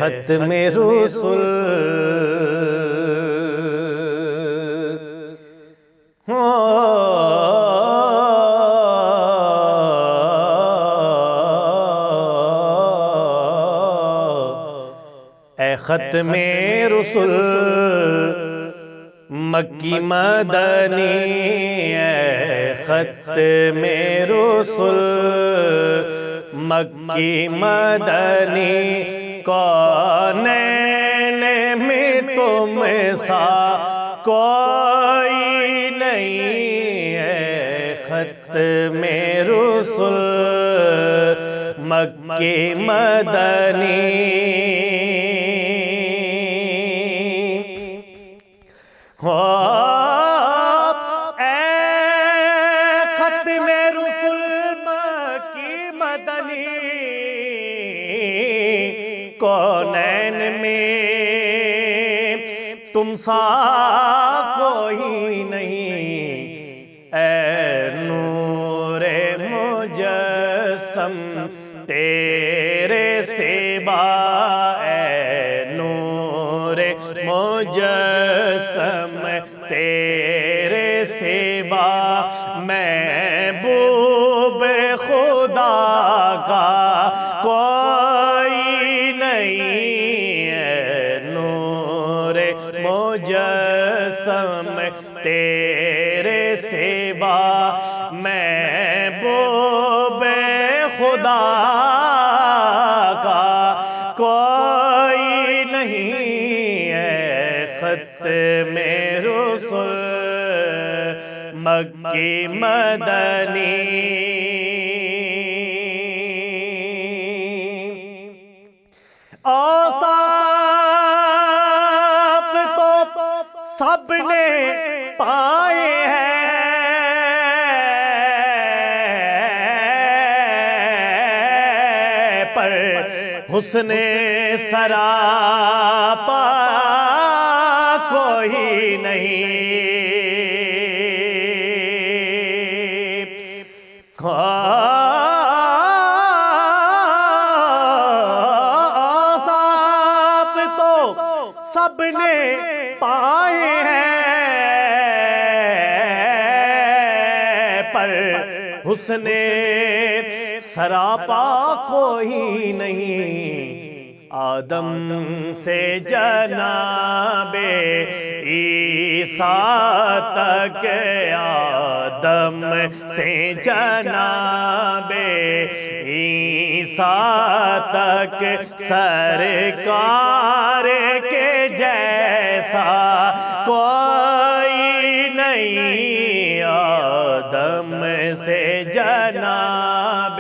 ختم رسل اے ختم رسل مکی مدنی، اے ختم رسل مکی مدنی، کونین میں تم سا کوئی نہیں، اے ختم رسل مکی مدنی۔ اے ختم رسل مکی مدنی، کونین میں تم سا کوئی نہیں، اے نور مجسم تیرے سوا، اے نور مجسم تیرے سوا، محبوب خدا کا کوئی نہیں، اے نور مجسم تیرے سوا، محبوب خدا کا کوئی نہیں، اے ختم رسل مکی مدنی۔ اوصاف تو سب نے پائے ہیں، پر حسن سراپا کوئی نہیں، اوصاف تو سب نے پائے ہیں، پر حسن سراپا کوئی نہیں، آدم سے جناب عیسیٰ تک، آدم سے جناب عیسیٰ تک، سرکار کے جیسا کوئی نہیں، آدم سے جناب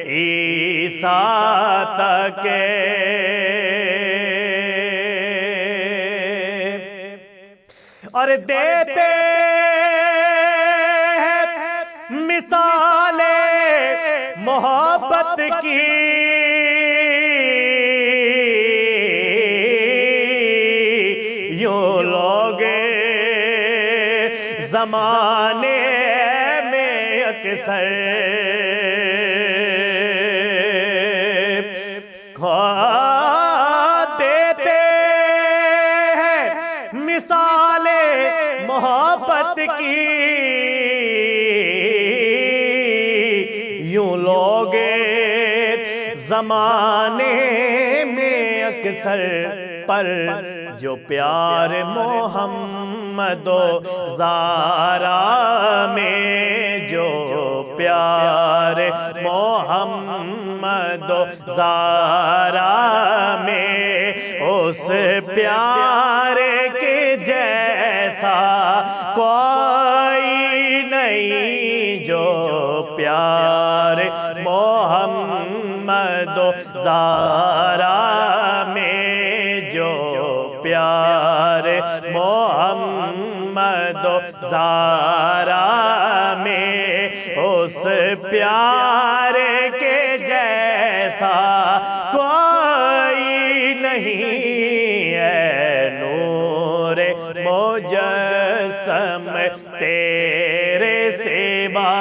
عیسیٰ تک، اور دیتے ہیں مثال محبت کی، یوں لوگ زمانے میں اکثر دیتے ہیں مثال محبت کی، یوں لوگ زمانے میں اکثر، پر جو پیار محمد و زہرا میں، جو پیار محمد و زہرا میں، اس پیار کے جیسا کوئی نہیں، جو پیار محمد و زہرا میں، جو پیار محمد و زہرا میں، اس پیار کے جیسا کوئی نہیں، اے نور مجسم تیرے سوا،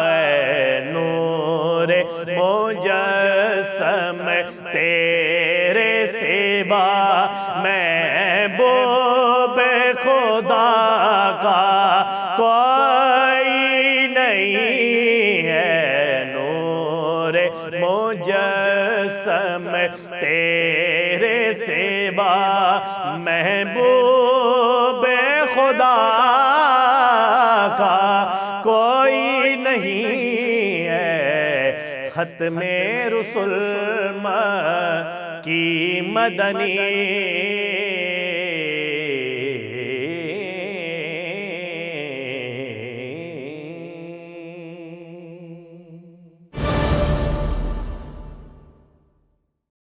اے نور مجسم تیرے خدا کا کوئی نہیں ہے، نور مجسم تیرے سوا محبوب خدا کا کوئی نہیں ہے، ختم رسل کی مدنی